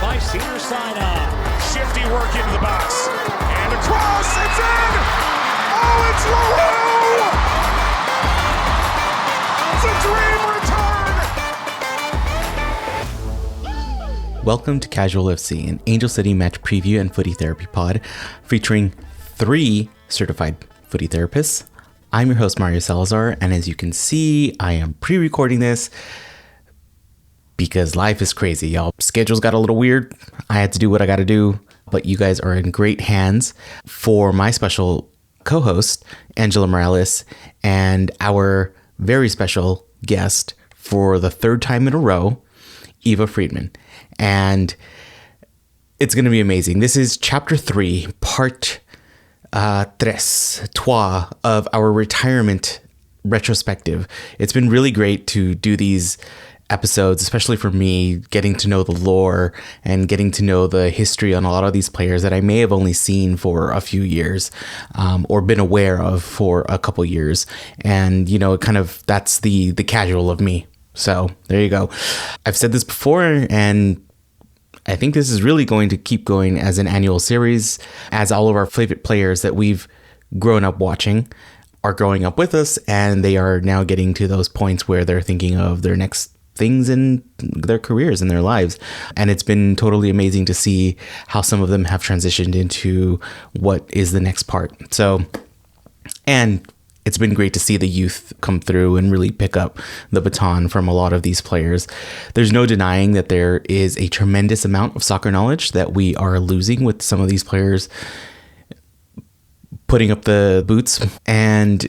by Cedars-Sinai. Shifty work into the box. And across, it's in! Oh, it's LaRue! It's a dream return! Welcome to Casual FC, an Angel City match preview and footy therapy pod featuring 3 certified footy therapists. I'm your host, Mario Salazar, and as you can see, I am pre-recording this because life is crazy, y'all. Schedules got a little weird. I had to do what I got to do, but you guys are in great hands. For my special co-host, Angela Morales, and our very special guest for the 3rd time in a row, Eva Friedman. And it's going to be amazing. This is chapter 3, part 3 of our retirement retrospective. It's been really great to do these episodes, especially for me, getting to know the lore and getting to know the history on a lot of these players that I may have only seen for a few years, or been aware of for a couple years. And, you know, it kind of, that's the casual of me. So there you go. I've said this before, and I think this is really going to keep going as an annual series, as all of our favorite players that we've grown up watching are growing up with us, and they are now getting to those points where they're thinking of their next things in their careers and their lives. And it's been totally amazing to see how some of them have transitioned into what is the next part. So, and it's been great to see the youth come through and really pick up the baton from a lot of these players. There's no denying that there is a tremendous amount of soccer knowledge that we are losing with some of these players putting up the boots. And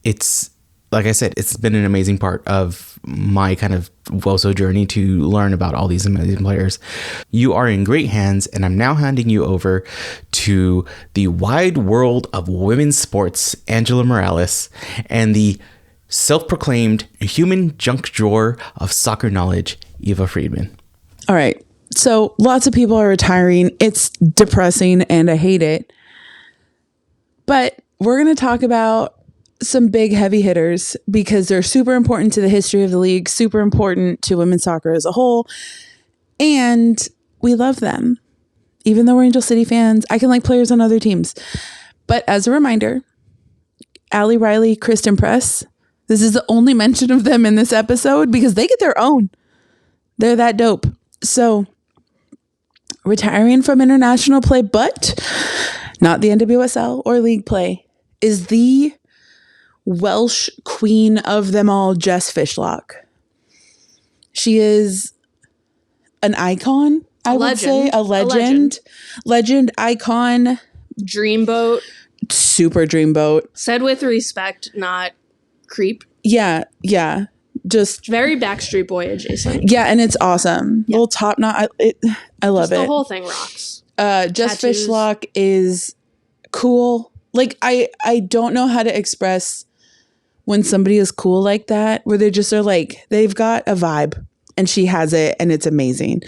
it's, like I said, it's been an amazing part of my kind of WoSo journey to learn about all these amazing players. You are in great hands, and I'm now handing you over to the wide world of women's sports, Angela Morales, and the self-proclaimed human junk drawer of soccer knowledge, Eva Friedman. All right. So lots of people are retiring. It's depressing and I hate it. But we're going to talk about some big heavy hitters because they're super important to the history of the league, super important to women's soccer as a whole. And we love them. Even though we're Angel City fans, I can like players on other teams. But as a reminder, Allie Riley, Kristen Press, this is the only mention of them in this episode because they get their own. They're that dope. So retiring from international play, but not the NWSL or league play, is the Welsh queen of them all, Jess Fishlock. She is an icon, I would say. A legend, icon. Dreamboat. Super dreamboat. Said with respect, not creep. Yeah. Just very Backstreet Boy adjacent. Yeah, and it's awesome. Yeah. Little top knot. I love it. The whole thing rocks. Jess Fishlock is cool. Like, I don't know how to express when somebody is cool like that, where they just are like, they've got a vibe and she has it and it's amazing.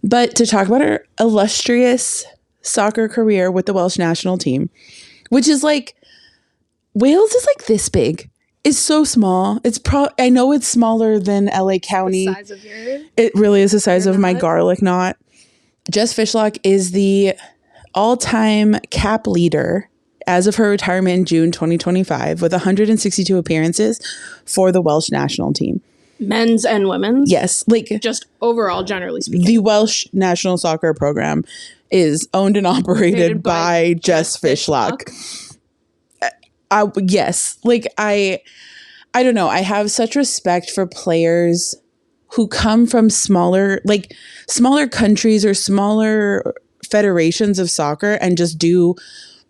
But to talk about her illustrious soccer career with the Welsh national team, which is like, Wales is like this big. It's so small. I know it's smaller than LA County. The size of your... It really is the size of my garlic knot. Jess Fishlock is the all-time cap leader as of her retirement in June 2025 with 162 appearances for the Welsh national team. Men's and women's? Yes. Like, just overall, generally speaking. The Welsh national soccer program is owned and operated by Jess Fishlock. Yes. Like, I don't know. I have such respect for players who come from smaller countries or smaller federations of soccer and just do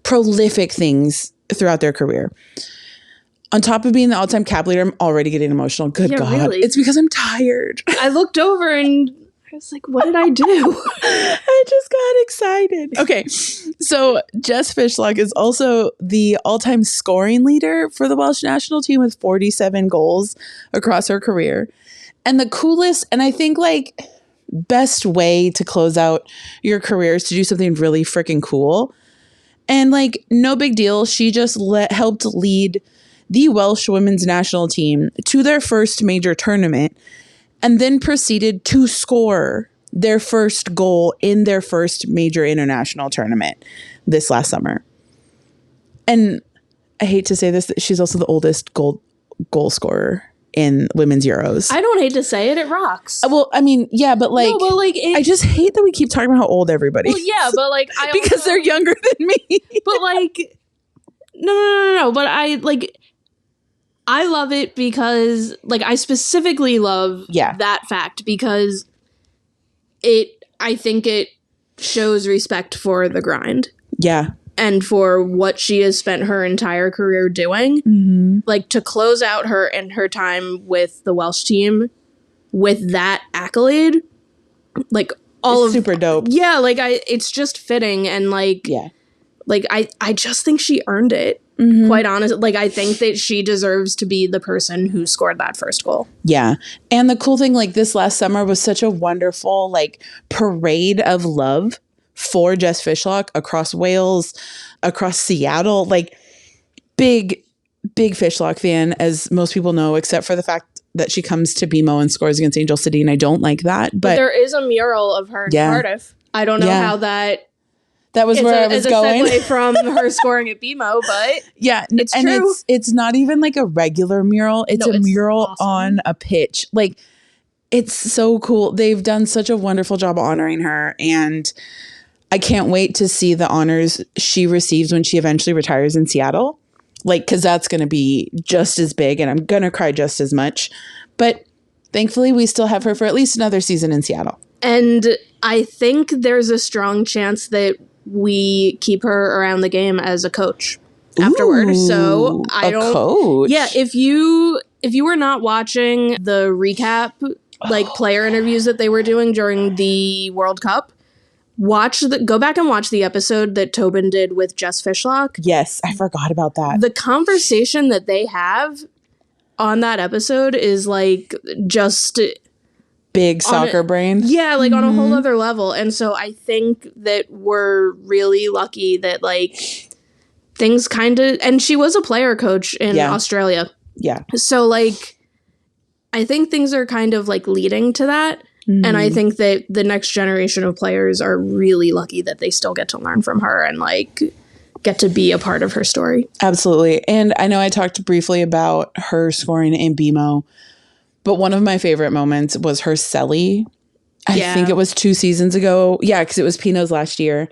prolific things throughout their career. On top of being the all-time cap leader, I'm already getting emotional. Good God. Really? It's because I'm tired. I looked over and I was like, what did I do? I just got excited. Okay. So Jess Fishlock is also the all-time scoring leader for the Welsh national team with 47 goals across her career. And the coolest, and I think like best way to close out your career is to do something really freaking cool. And like, no big deal. She just helped lead the Welsh women's national team to their first major tournament and then proceeded to score their first goal in their first major international tournament this last summer. And I hate to say this, she's also the oldest goal scorer in women's Euros. I don't hate to say it. It rocks. Well, I mean, yeah, but like, No, but like I just hate that we keep talking about how old everybody well, yeah, but like I because also, they're younger than me. but like no. But I love it because like I specifically love that fact because I think it shows respect for the grind. Yeah. And for what she has spent her entire career doing. Mm-hmm. Like to close out her time with the Welsh team with that accolade, like all it's super dope. Yeah, like it's just fitting and like like I just think she earned it. Mm-hmm. Quite honest, like I think that she deserves to be the person who scored that first goal. Yeah. And the cool thing, like this last summer was such a wonderful like parade of love for Jess Fishlock across Wales, across Seattle. Like big Fishlock fan, as most people know, except for the fact that she comes to BMO and scores against Angel City, and I don't like that. But there is a mural of her in Cardiff. I don't know how that was where I was going. It's a segue from her scoring at BMO, but it's true. It's not even like a regular mural. It's a mural on a pitch. Like it's so cool. They've done such a wonderful job honoring her, and I can't wait to see the honors she receives when she eventually retires in Seattle. Like, because that's going to be just as big and I'm going to cry just as much. But thankfully, we still have her for at least another season in Seattle. And I think there's a strong chance that we keep her around the game as a coach afterward. So I don't. Coach? Yeah, if you were not watching the recap, like player interviews that they were doing during the World Cup, go back and watch the episode that Tobin did with Jess Fishlock. Yes, I forgot about that. The conversation that they have on that episode is like just big soccer brain. Yeah, like on a whole other level. And so I think that we're really lucky that like things kind of, and she was a player coach in Australia. Yeah. So like I think things are kind of like leading to that. Mm-hmm. And I think that the next generation of players are really lucky that they still get to learn from her and like get to be a part of her story. Absolutely. And I know I talked briefly about her scoring in BMO, but one of my favorite moments was her celly. I think it was 2 seasons ago. Yeah, because it was Pino's last year.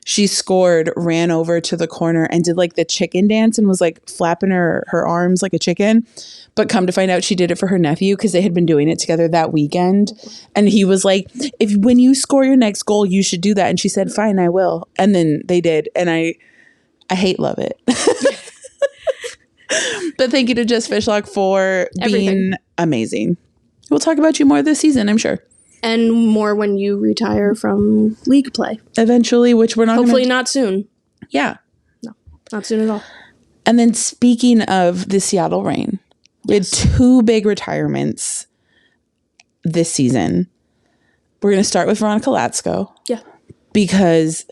She scored, ran over to the corner and did like the chicken dance and was like flapping her arms like a chicken. But come to find out, she did it for her nephew because they had been doing it together that weekend. And he was like, when you score your next goal, you should do that. And she said, fine, I will. And then they did. And I love it. But thank you to Jess Fishlock for being amazing. We'll talk about you more this season, I'm sure. And more when you retire from league play. Eventually, which we're not hopefully not soon. Yeah. No, not soon at all. And then speaking of the Seattle Reign, we had 2 big retirements this season. We're going to start with Veronica Latsko. Yeah. Because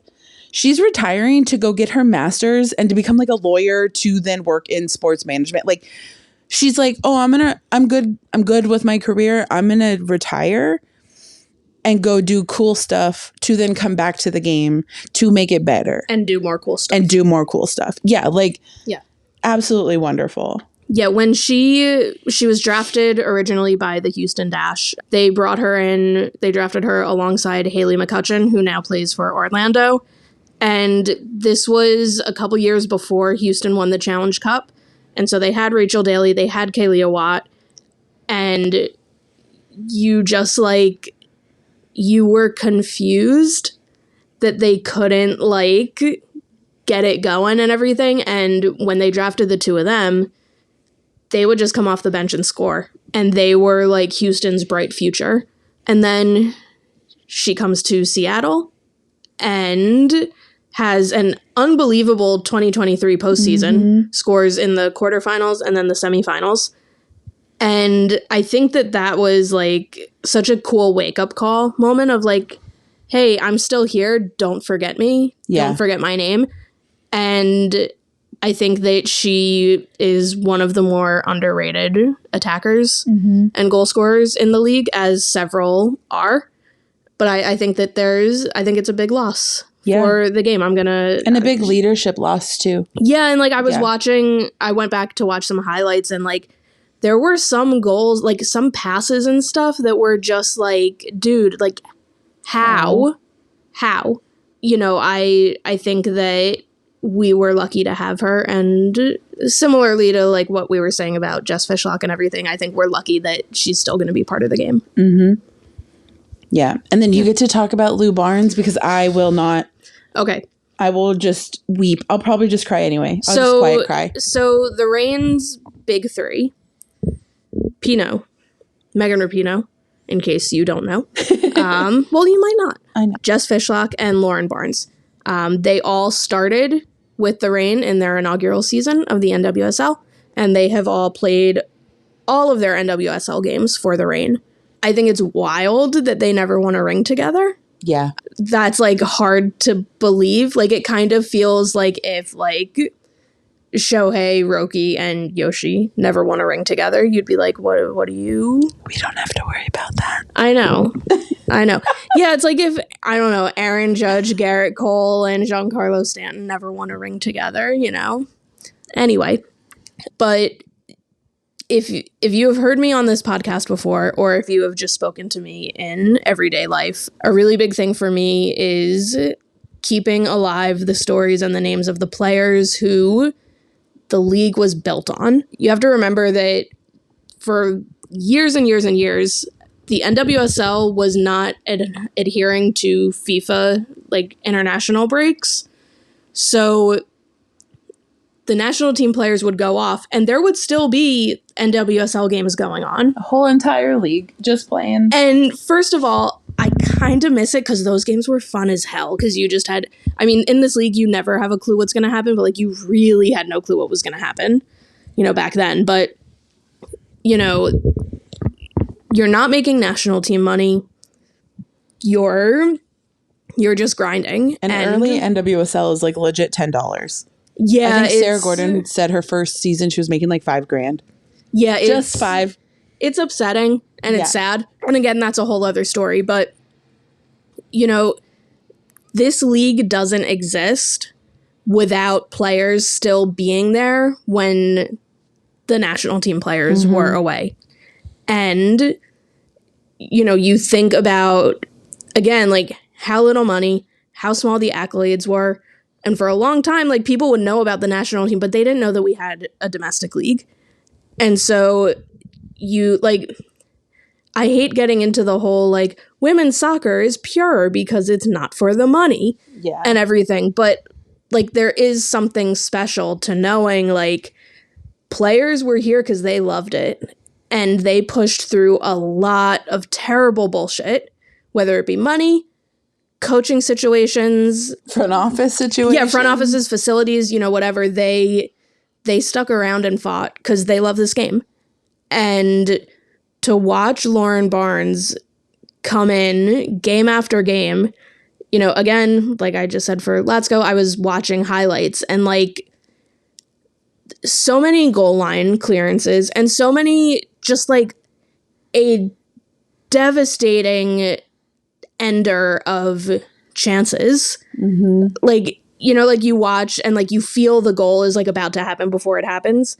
she's retiring to go get her master's and to become like a lawyer to then work in sports management. Like she's like, oh, I'm good with my career. I'm going to retire and go do cool stuff to then come back to the game to make it better. And do more cool stuff. Yeah. Like, absolutely wonderful. Yeah, when she was drafted originally by the Houston Dash, they brought her in, they drafted her alongside Haley McCutcheon, who now plays for Orlando. And this was a couple years before Houston won the Challenge Cup. And so they had Rachel Daly, they had Kalia Watt, and you just like, you were confused that they couldn't like get it going and everything. And when they drafted the 2 of them, they would just come off the bench and score. And they were like Houston's bright future. And then she comes to Seattle and has an unbelievable 2023 postseason, scores in the quarterfinals and then the semifinals. And I think that was like such a cool wake-up call moment of like, hey, I'm still here. Don't forget me. Yeah. Don't forget my name. And I think that she is one of the more underrated attackers and goal scorers in the league, as several are. But I think that I think it's a big loss Yeah. for the game. I'm going to... And a big leadership loss, too. Yeah, and like I was watching, I went back to watch some highlights, and like there were some goals, like some passes and stuff that were just like, dude, like how? You know, I think that we were lucky to have her, and similarly to like what we were saying about Jess Fishlock and everything, I think we're lucky that she's still going to be part of the game. Mm-hmm. Yeah. And then you get to talk about Lou Barnes, because I will not. Okay. I will just weep. I'll probably just cry anyway. I'll just quiet cry. So the Reign's big three: Pinot, Megan Rapinoe, in case you don't know. Well, you might not. I know. Jess Fishlock and Lauren Barnes. They all started with the Reign in their inaugural season of the NWSL, and they have all played all of their NWSL games for the Reign. I think it's wild that they never won a ring together. Yeah. That's like hard to believe. Like it kind of feels like if like Shohei, Roki, and Yoshi never won a ring together, you'd be like, what do you? We don't have to worry about that. I know. Yeah, it's like if, I don't know, Aaron Judge, Garrett Cole, and Giancarlo Stanton never won a ring together, you know? Anyway, but if you have heard me on this podcast before, or if you have just spoken to me in everyday life, a really big thing for me is keeping alive the stories and the names of the players who the league was built on. You have to remember that for years and years and years, the NWSL was not adhering to FIFA like international breaks. So the national team players would go off and there would still be NWSL games going on. A whole entire league just playing. And first of all, I kind of miss it because those games were fun as hell, because you just had, I mean, in this league, you never have a clue what's going to happen, but like you really had no clue what was going to happen, you know, back then. But, you know, you're not making national team money. You're just grinding. And early NWSL is like legit $10. Yeah. I think Sarah Gordon said her first season she was making like $5,000. Yeah. Just $5,000. It's upsetting and it's sad. And again, that's a whole other story. But, you know, this league doesn't exist without players still being there when the national team players were away. And, you know, you think about, again, like how little money, how small the accolades were. And for a long time, like people would know about the national team, but they didn't know that we had a domestic league. And so you like, I hate getting into the whole like women's soccer is pure because it's not for the money and everything. But like there is something special to knowing like players were here because they loved it and they pushed through a lot of terrible bullshit, whether it be money, coaching situations, front office situations. Yeah, front offices, facilities, you know, whatever. They stuck around and fought because they love this game. And to watch Lauren Barnes come in game after game, you know, again, like I just said for Latsko, I was watching highlights and like so many goal line clearances and so many just like a devastating ender of chances. Like, you know, like you watch and like you feel the goal is like about to happen before it happens.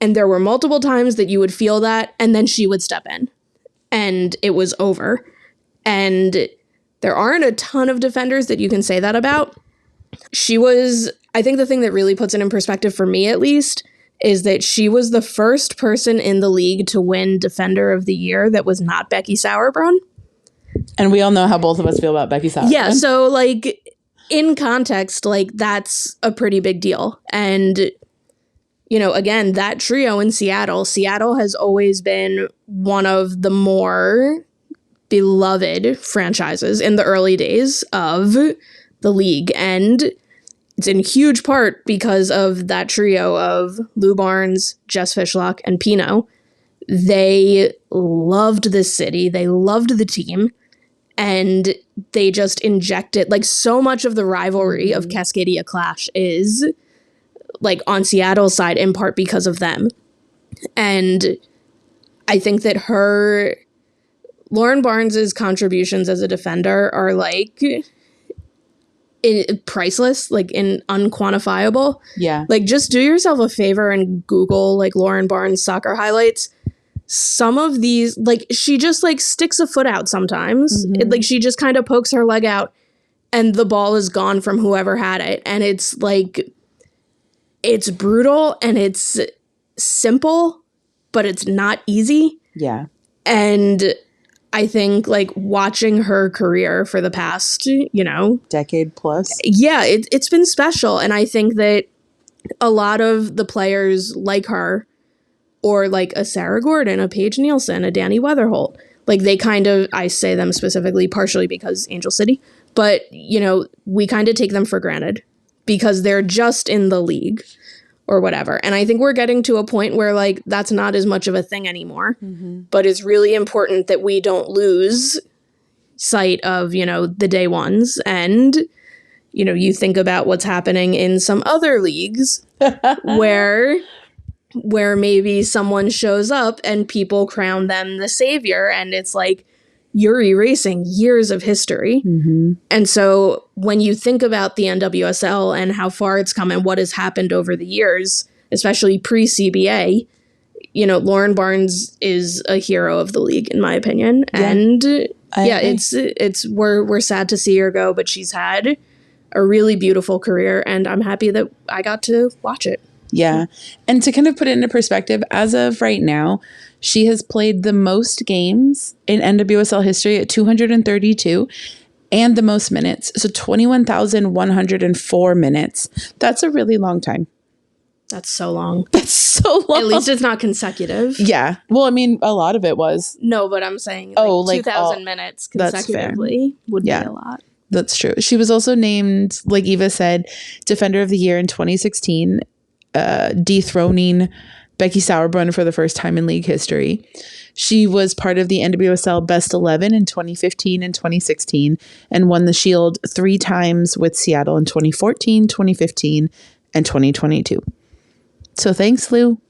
And there were multiple times that you would feel that and then she would step in and it was over. And there aren't a ton of defenders that you can say that about. She was, I think the thing that really puts it in perspective for me at least is that she was the first person in the league to win Defender of the Year that was not Becky Sauerbrunn. And we all know how both of us feel about Becky Sauerbrunn. Yeah, so like in context, like that's a pretty big deal. And, you know, again, that trio in Seattle has always been one of the more beloved franchises in the early days of the league. And it's in huge part because of that trio of Lou Barnes, Jess Fishlock, and Pinot. They loved this city. They loved the team. And they just injected, like, so much of the rivalry of Cascadia Clash is, like, on Seattle's side, in part because of them. And I think that her Lauren Barnes's contributions as a defender are like priceless, like unquantifiable. Yeah. Like, just do yourself a favor and Google like Lauren Barnes soccer highlights. Some of these, like, she just like sticks a foot out sometimes. Like, she just kind of pokes her leg out and the ball is gone from whoever had it. And it's like, it's brutal and it's simple, but it's not easy. Yeah. And I think like watching her career for the past, decade plus. Yeah, it's been special. And I think that a lot of the players like her, or like a Sarah Gordon, a Paige Nielsen, a Danny Weatherholt, like they kind of, I say them specifically partially because Angel City, but we kind of take them for granted because they're just in the league or whatever. And I think we're getting to a point where like that's not as much of a thing anymore, but it's really important that we don't lose sight of, the day ones. And, you think about what's happening in some other leagues where maybe someone shows up and people crown them the savior, and it's like you're erasing years of history. And so when you think about the NWSL and how far it's come and what has happened over the years, especially pre-CBA, Lauren Barnes is a hero of the league, in my opinion. Yeah. And it's we're sad to see her go, but she's had a really beautiful career, and I'm happy that I got to watch it. Yeah. And to kind of put it into perspective, as of right now, she has played the most games in NWSL history at 232 and the most minutes. So 21,104 minutes. That's a really long time. That's so long. That's so long. At least it's not consecutive. Yeah. Well, I mean, a lot of it was. No, but I'm saying 2,000 minutes consecutively would be a lot. That's true. She was also named, like Eva said, Defender of the Year in 2016. Dethroning Becky Sauerbrunn for the first time in league history. She was part of the NWSL Best 11 in 2015 and 2016 and won the Shield 3 times with Seattle in 2014, 2015, and 2022. So thanks, Lou.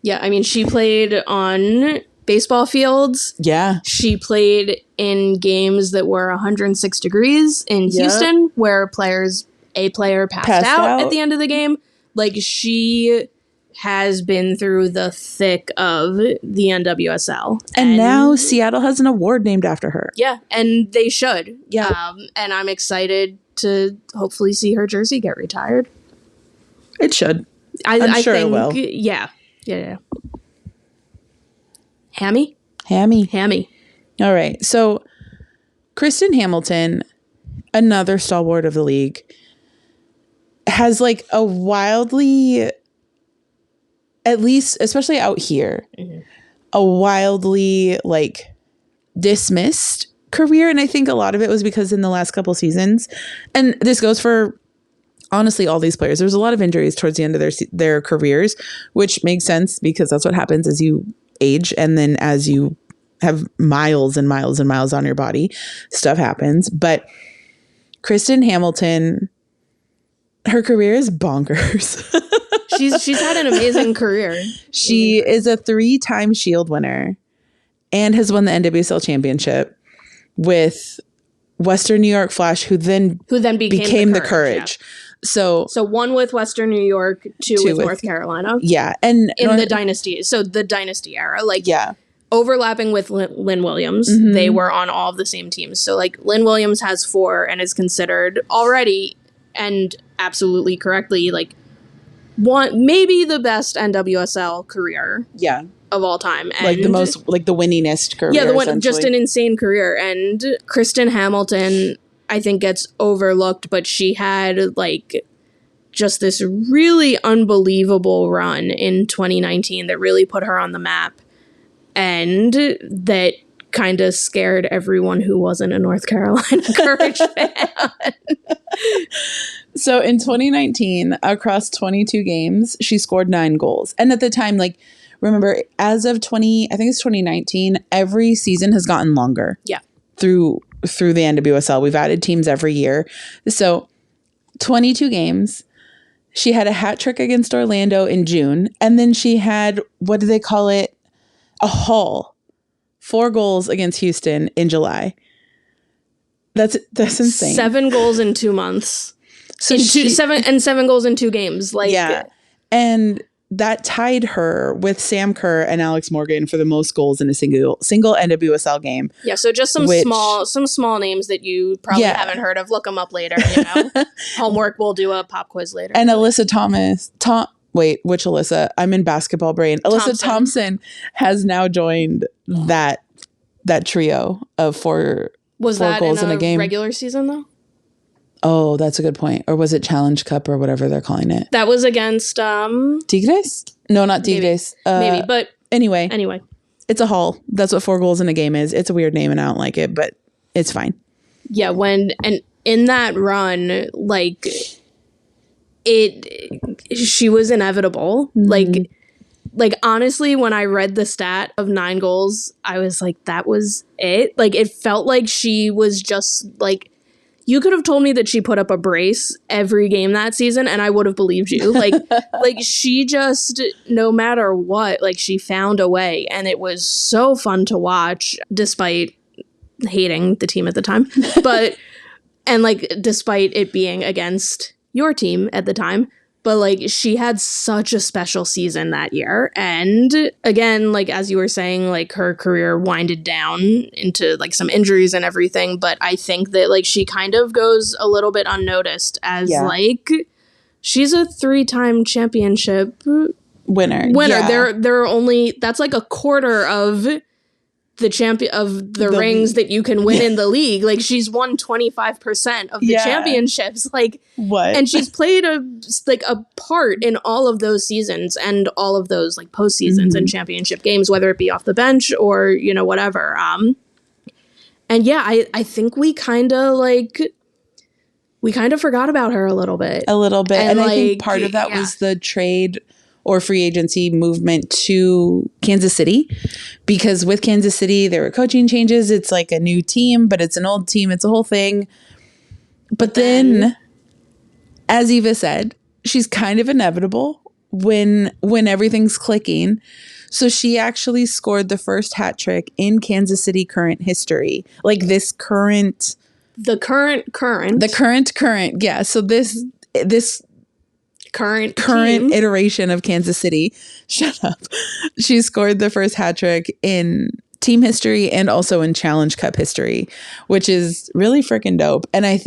Yeah, I mean, she played on baseball fields. Yeah. She played in games that were 106 degrees in Houston, where a player passed out at the end of the game. Like, she has been through the thick of the NWSL. And now Seattle has an award named after her. Yeah, and they should. Yeah. And I'm excited to hopefully see her jersey get retired. It should. I'm sure think, it will. Yeah. Hammy. All right. So Kristen Hamilton, another stalwart of the league, has like a wildly, at least especially out here, a wildly like dismissed career. And I think a lot of it was because in the last couple seasons, and this goes for honestly all these players, there was a lot of injuries towards the end of their careers, which makes sense because that's what happens as you age. And then as you have miles and miles and miles on your body, stuff happens. But Kristen Hamilton, her career is bonkers. She's had an amazing career. She is a 3-time Shield winner and has won the NWSL championship with Western New York Flash, who then became the Courage. Yeah. So 1 with Western New York, 2 with North Carolina. Yeah. And in the dynasty. So the dynasty era. Like, overlapping with Lynn Williams, they were on all of the same teams. So like Lynn Williams has 4 and is considered already, and absolutely correctly, like maybe the best NWSL career of all time. And like the most, like the winningest career. Yeah, just an insane career. And Kristen Hamilton, I think, gets overlooked, but she had like just this really unbelievable run in 2019 that really put her on the map, and that kind of scared everyone who wasn't a North Carolina Courage fan. So in 2019, across 22 games, she scored 9 goals. And at the time, like, remember, as of 2019, every season has gotten longer. Yeah. Through the NWSL. We've added teams every year. So 22 games. She had a hat trick against Orlando in June. And then she had, what do they call it? A haul 4 goals against Houston in July. That's insane. 7 goals in 2 months. So seven goals in 2 games. Like, yeah. And that tied her with Sam Kerr and Alex Morgan for the most goals in a single NWSL game. Yeah, so just some small names that you probably haven't heard of. Look them up later, you know. Homework, we'll do a pop quiz later. And Alyssa which Alyssa? I'm in basketball brain. Alyssa Thompson has now joined that trio of 4 Was four that goals in a game. Regular season though? Oh, that's a good point. Or was it Challenge Cup or whatever they're calling it? That was against Tigres? No, not Tigres. Maybe, but anyway, it's a haul. That's what 4 goals in a game is. It's a weird name and I don't like it, but it's fine. Yeah, and in that run, like she was inevitable. Mm-hmm. Like honestly, when I read the stat of 9 goals, I was like, that was it. Like it felt like she was just like, you could have told me that she put up a brace every game that season and I would have believed you. Like she just, no matter what, like she found a way, and it was so fun to watch despite hating the team at the time. But and like despite it being against your team at the time. But, like, she had such a special season that year. And, again, like, as you were saying, like, her career winded down into, like, some injuries and everything. But I think that, like, she kind of goes a little bit unnoticed as, like, she's a 3-time championship winner. Yeah. There are only, that's like a quarter of the champion of the rings that you can win in the league. Like she's won 25% of the championships. Like what? And she's played a part in all of those seasons and all of those like postseasons and championship games, whether it be off the bench or, you know, whatever. And yeah, I think we kind of forgot about her a little bit. And I think part of that was the trade or free agency movement to Kansas City, because with Kansas City, there were coaching changes. It's like a new team, but it's an old team. It's a whole thing. But then, as Eva said, she's kind of inevitable when everything's clicking. So she actually scored the first hat trick in Kansas City current history. Like this current. The current. Yeah. So this current iteration of Kansas City. Shut up. She scored the first hat trick in team history and also in Challenge Cup history, which is really freaking dope. And I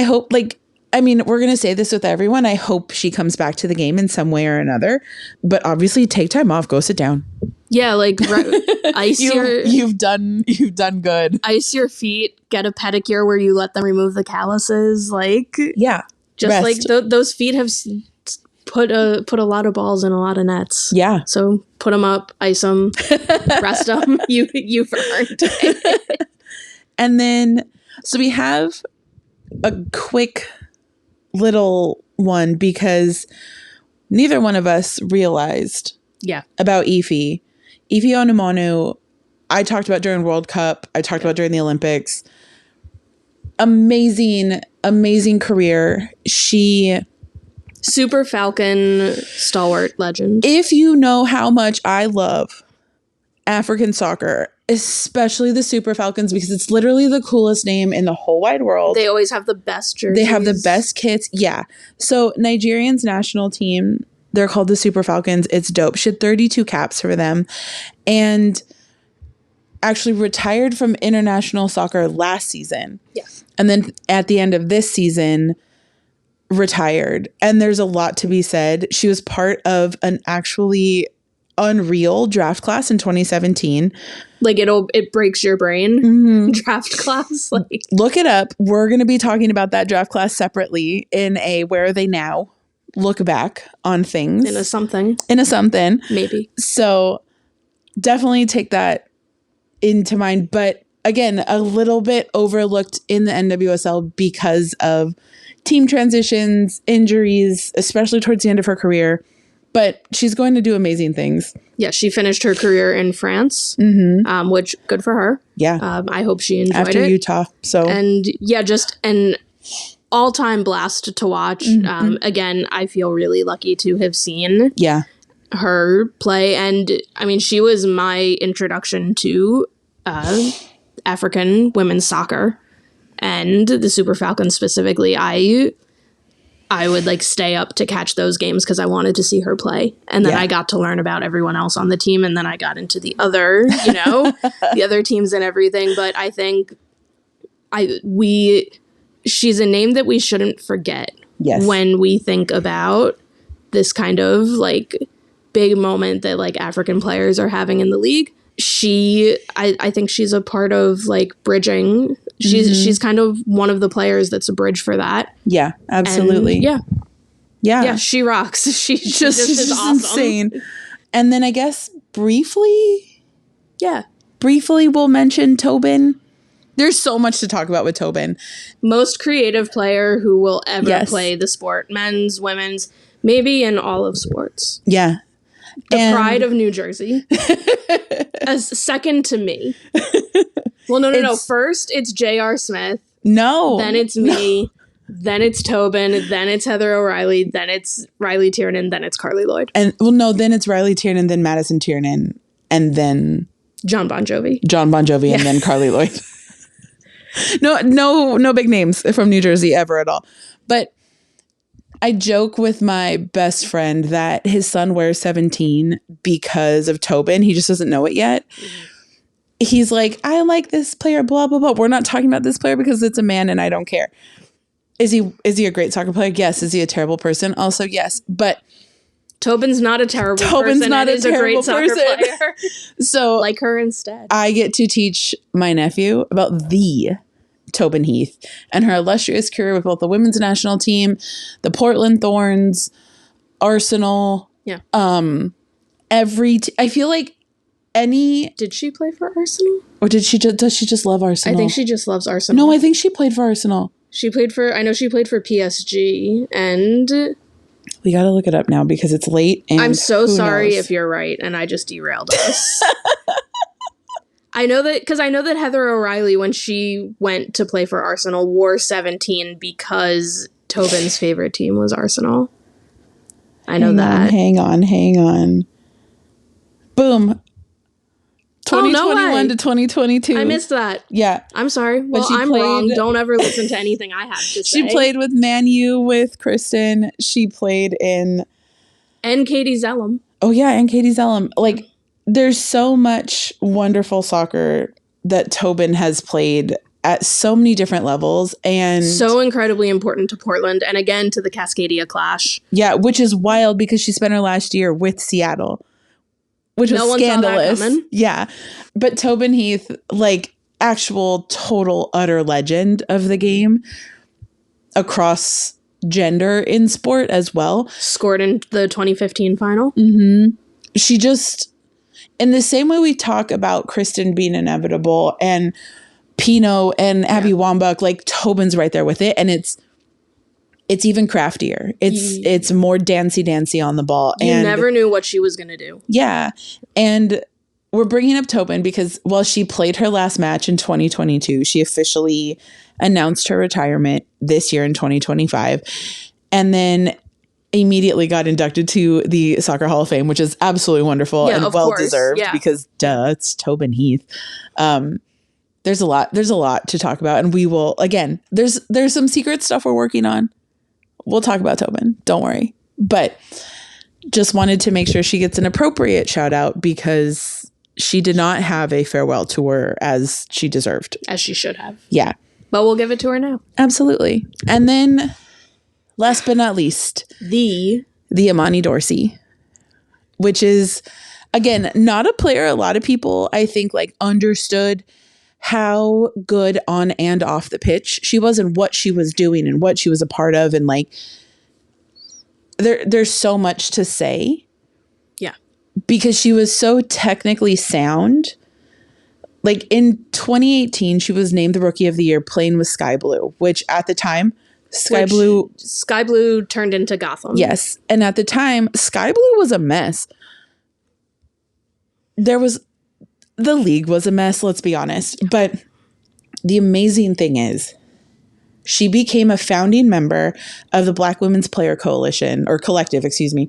hope, we're going to say this with everyone. I hope she comes back to the game in some way or another, but obviously take time off, go sit down. Yeah. Like ice you've done good. Ice your feet, get a pedicure where you let them remove the calluses. Like, yeah. Just rest. Like those feet have put a lot of balls in a lot of nets. Yeah. So put them up, ice them, rest them. You've earned it. And then, so we have a quick little one because neither one of us realized about Ifeoma Onumonu. I talked about during World Cup. I talked about during the Olympics. Amazing career. She Super Falcon stalwart legend. If you know how much I love African soccer, especially the Super Falcons, because it's literally the coolest name in the whole wide world. They always have the best jerseys. They have the best kits. Yeah. So Nigerian's national team, they're called the Super Falcons. It's dope. She had 32 caps for them and actually retired from international soccer last season. Yes. And then at the end of this season, retired. And there's a lot to be said. She was part of an actually unreal draft class in 2017. Like it breaks your brain. Draft class. Like look it up. We're going to be talking about that draft class separately in a Where Are They Now? Look back on things. In a something. Maybe. So definitely take that into mind. But again, a little bit overlooked in the NWSL because of team transitions, injuries, especially towards the end of her career. But she's going to do amazing things. Yeah, she finished her career in France, which good for her. Yeah. I hope she enjoyed it. After Utah. So and yeah, just an all-time blast to watch. Again, I feel really lucky to have seen. Yeah. her play. And I mean, she was my introduction to African women's soccer and the Super Falcons specifically. I would like stay up to catch those games because I wanted to see her play. And then I got to learn about everyone else on the team. And then I got into the other, the other teams and everything. But I think she's a name that we shouldn't forget when we think about this kind of like big moment that like African players are having in the league. I think she's a part of like bridging. She's kind of one of the players that's a bridge for that. Yeah, absolutely. And yeah, she rocks. She's just is awesome. Insane. And then I guess briefly we'll mention Tobin. There's so much to talk about with Tobin. Most creative player who will ever play the sport, men's, women's, maybe in all of sports. Yeah. The pride of New Jersey. As second to me. Well, no. First, it's J.R. Smith. No. Then it's me. No. Then it's Tobin. Then it's Heather O'Reilly. Then it's Riley Tiernan. Then it's Carly Lloyd. And then it's Riley Tiernan, then Madison Tiernan, and then John Bon Jovi. And then Carly Lloyd. No big names from New Jersey ever at all. But I joke with my best friend that his son wears 17 because of Tobin. He just doesn't know it yet. Mm-hmm. He's like, I like this player, blah, blah, blah. We're not talking about this player because it's a man and I don't care. Is he a great soccer player? Yes. Is he a terrible person? Also, yes. But Tobin's not a terrible person. Not a terrible soccer player. So like her instead. I get to teach my nephew about the Tobin Heath and her illustrious career with both the women's national team, the Portland Thorns, Arsenal. Yeah. I feel like Did she play for Arsenal? Or does she just love Arsenal? I think she just loves Arsenal. No, I think she played for Arsenal. I know she played for PSG, and we got to look it up now because it's late. And I'm so sorry if you're right, and I just derailed us. I know that Heather O'Reilly, when she went to play for Arsenal, wore 17 because Tobin's favorite team was Arsenal. I know that. Hang on. Boom. 2021 to 2022. I missed that. Yeah. I'm sorry. Well, I'm wrong. Don't ever listen to anything I have to say. She played with Man U with Kristen. She played in... And Katie Zellum. Oh, yeah, and Katie Zellum. Like, there's so much wonderful soccer that Tobin has played at so many different levels. And so incredibly important to Portland and, again, to the Cascadia Clash. Yeah, which is wild because she spent her last year with Seattle. Which was scandalous. Yeah. But Tobin Heath, like actual total utter legend of the game across gender in sport as well. Scored in the 2015 final. Mm-hmm. She just, in the same way we talk about Kristen being inevitable and Pino and Abby Wambach, like Tobin's right there with it. And it's even craftier. It's more dancey on the ball. You never knew what she was going to do. Yeah. And we're bringing up Tobin because while she played her last match in 2022, she officially announced her retirement this year in 2025 and then immediately got inducted to the Soccer Hall of Fame, which is absolutely wonderful and well-deserved because it's Tobin Heath. There's a lot to talk about. And we will, again, there's some secret stuff we're working on. We'll talk about Tobin. Don't worry. But just wanted to make sure she gets an appropriate shout out because she did not have a farewell tour as she deserved. As she should have. Yeah. But we'll give it to her now. Absolutely. And then last but not least, the Imani Dorsey, which is, again, not a player a lot of people, I think, like understood how good on and off the pitch she was and what she was doing and what she was a part of. And like, there's so much to say. Yeah. Because she was so technically sound. Like in 2018, she was named the Rookie of the Year playing with Sky Blue, which at the time, Sky Blue turned into Gotham. Yes. And at the time, Sky Blue was a mess. The league was a mess, let's be honest. But the amazing thing is she became a founding member of the Black Women's Player Coalition, or Collective, excuse me,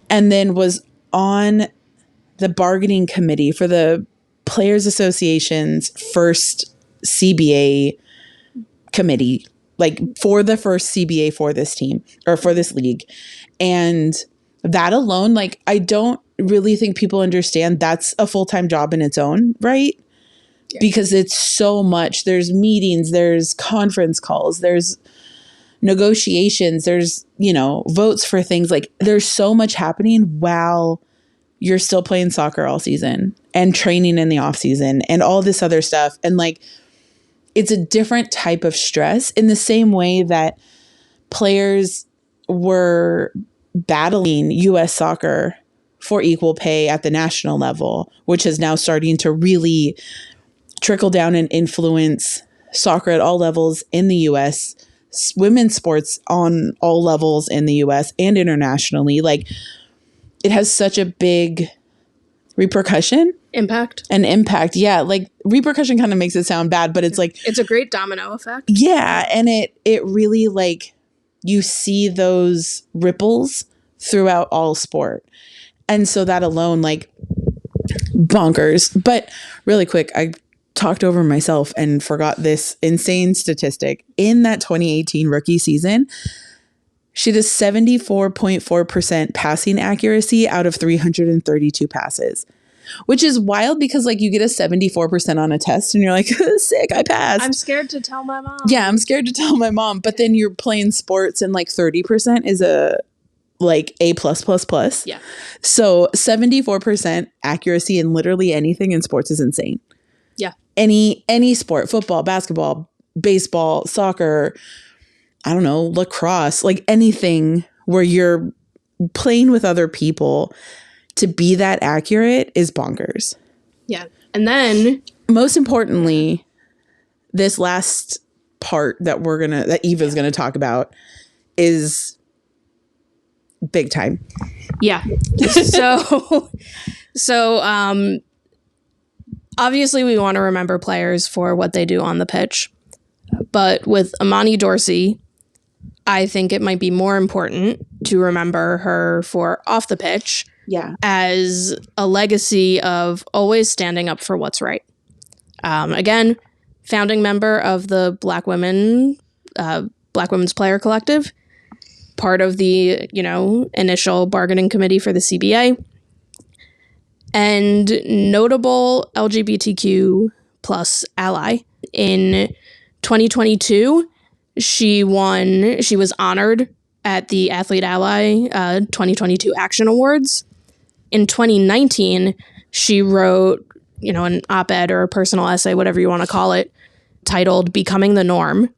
and then was on the bargaining committee for the Players Association's first CBA committee, like for the first CBA for this team or for this league. And that alone, like, I don't really think people understand that's a full-time job in its own right. Yeah. Because it's so much. There's meetings, there's conference calls, there's negotiations, there's, you know, votes for things. Like, there's so much happening while you're still playing soccer all season and training in the off season and all this other stuff. And like, it's a different type of stress in the same way that players were battling US soccer for equal pay at the national level, which is now starting to really trickle down and influence soccer at all levels in the US, women's sports on all levels in the US and internationally. Like, it has such a big repercussion. Impact. Yeah. Like, repercussion kind of makes it sound bad, but it's like, it's a great domino effect. Yeah. And it really, like, you see those ripples throughout all sport. And so that alone, like, bonkers. But really quick, I talked over myself and forgot this insane statistic. In that 2018 rookie season, she does 74.4% passing accuracy out of 332 passes, which is wild because, like, you get a 74% on a test and you're like, sick, I passed. I'm scared to tell my mom. Yeah, I'm scared to tell my mom. But then you're playing sports and like 30% is a like A+++. Yeah. So 74% accuracy in literally anything in sports is insane. Yeah. Any sport, football, basketball, baseball, soccer, I don't know, lacrosse, like anything where you're playing with other people, to be that accurate is bonkers. Yeah. And then, most importantly, this last part that Eva's gonna talk about is big time. Yeah. So obviously we want to remember players for what they do on the pitch, but with Imani Dorsey, I think it might be more important to remember her for off the pitch. Yeah. As a legacy of always standing up for what's right. Again, founding member of the Black Women's Player Collective, part of the, initial bargaining committee for the CBA, and notable LGBTQ plus ally. In 2022, she was honored at the Athlete Ally 2022 Action Awards. In 2019, she wrote, an op-ed or a personal essay, whatever you want to call it, titled Becoming the Norm.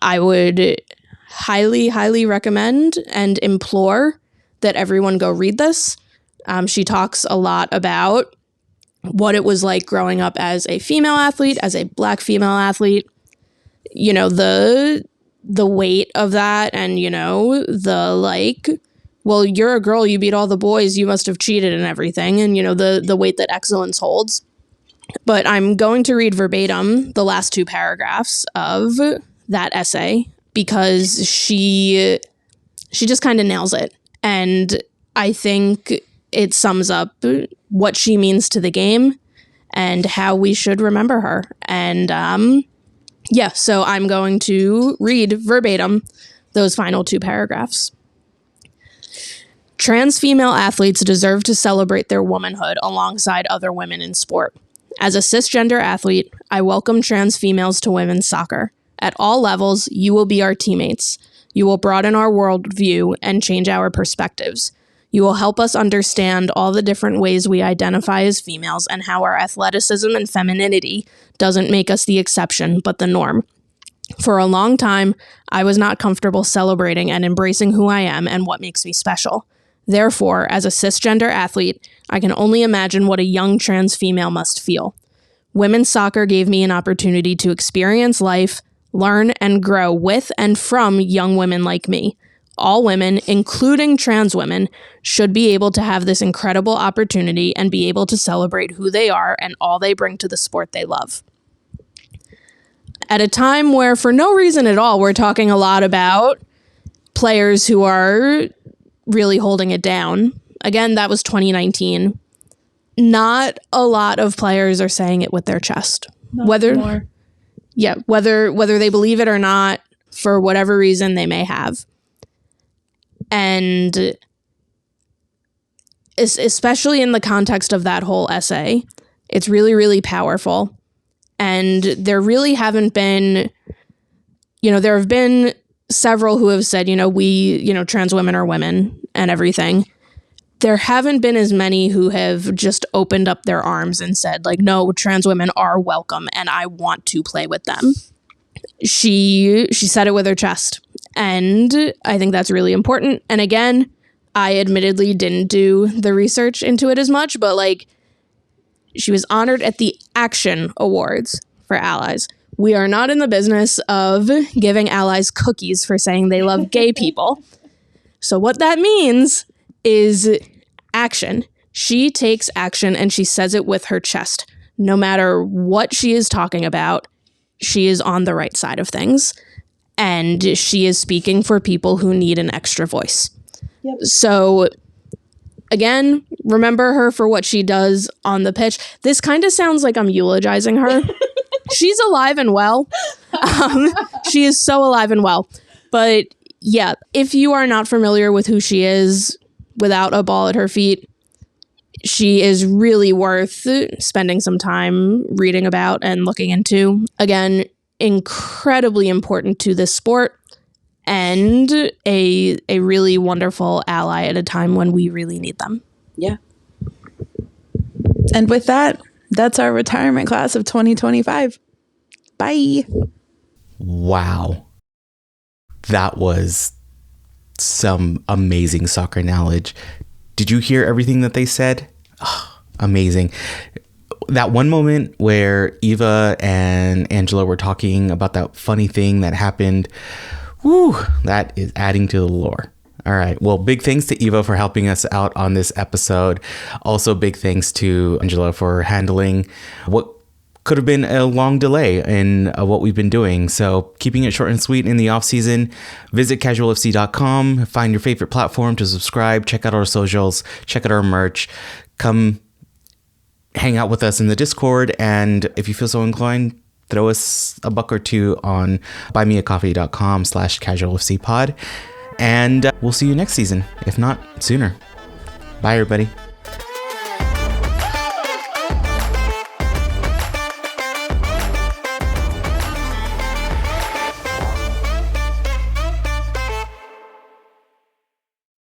I would highly, highly recommend and implore that everyone go read this. She talks a lot about what it was like growing up as a female athlete, as a Black female athlete, the weight of that and, well, you're a girl, you beat all the boys, you must have cheated and everything. And, the weight that excellence holds. But I'm going to read verbatim the last two paragraphs of that essay because she just kind of nails it. And I think it sums up what she means to the game and how we should remember her. And so I'm going to read verbatim those final two paragraphs. Trans female athletes deserve to celebrate their womanhood alongside other women in sport. As a cisgender athlete, I welcome trans females to women's soccer. At all levels, you will be our teammates. You will broaden our worldview and change our perspectives. You will help us understand all the different ways we identify as females and how our athleticism and femininity doesn't make us the exception, but the norm. For a long time, I was not comfortable celebrating and embracing who I am and what makes me special. Therefore, as a cisgender athlete, I can only imagine what a young trans female must feel. Women's soccer gave me an opportunity to experience life, learn, and grow with and from young women like me. All women, including trans women, should be able to have this incredible opportunity and be able to celebrate who they are and all they bring to the sport they love. At a time where, for no reason at all, we're talking a lot about players who are really holding it down Again, that was 2019. Not a lot of players are saying it with their chest. Whether they believe it or not, for whatever reason they may have. And especially in the context of that whole essay, it's really, really powerful. And there really haven't been, there have been several who have said, trans women are women and everything. There haven't been as many who have just opened up their arms and said, like, no, trans women are welcome and I want to play with them. She said it with her chest. And I think that's really important. And again, I admittedly didn't do the research into it as much, but like, she was honored at the Action Awards for allies. We are not in the business of giving allies cookies for saying they love gay people. So what that means is action. She takes action and she says it with her chest. No matter what she is talking about, she is on the right side of things. And she is speaking for people who need an extra voice. Yep. So again, remember her for what she does on the pitch. This kind of sounds like I'm eulogizing her. She's alive and well. She is so alive and well. But yeah, if you are not familiar with who she is, without a ball at her feet, she is really worth spending some time reading about and looking into. Again, incredibly important to this sport and a really wonderful ally at a time when we really need them. Yeah. And with that, that's our retirement class of 2025. Bye. Wow. That was some amazing soccer knowledge. Did you hear everything that they said? Oh, amazing. That one moment where Eva and Angela were talking about that funny thing that happened, whew, that is adding to the lore. All right. Well, big thanks to Eva for helping us out on this episode. Also, big thanks to Angela for handling what could have been a long delay in what we've been doing. So keeping it short and sweet in the off season. Visit casualfc.com, find your favorite platform to subscribe, check out our socials, check out our merch, come hang out with us in the Discord. And if you feel so inclined, throw us a buck or two on buymeacoffee.com/casualfcpod. And we'll see you next season, if not sooner. Bye, everybody.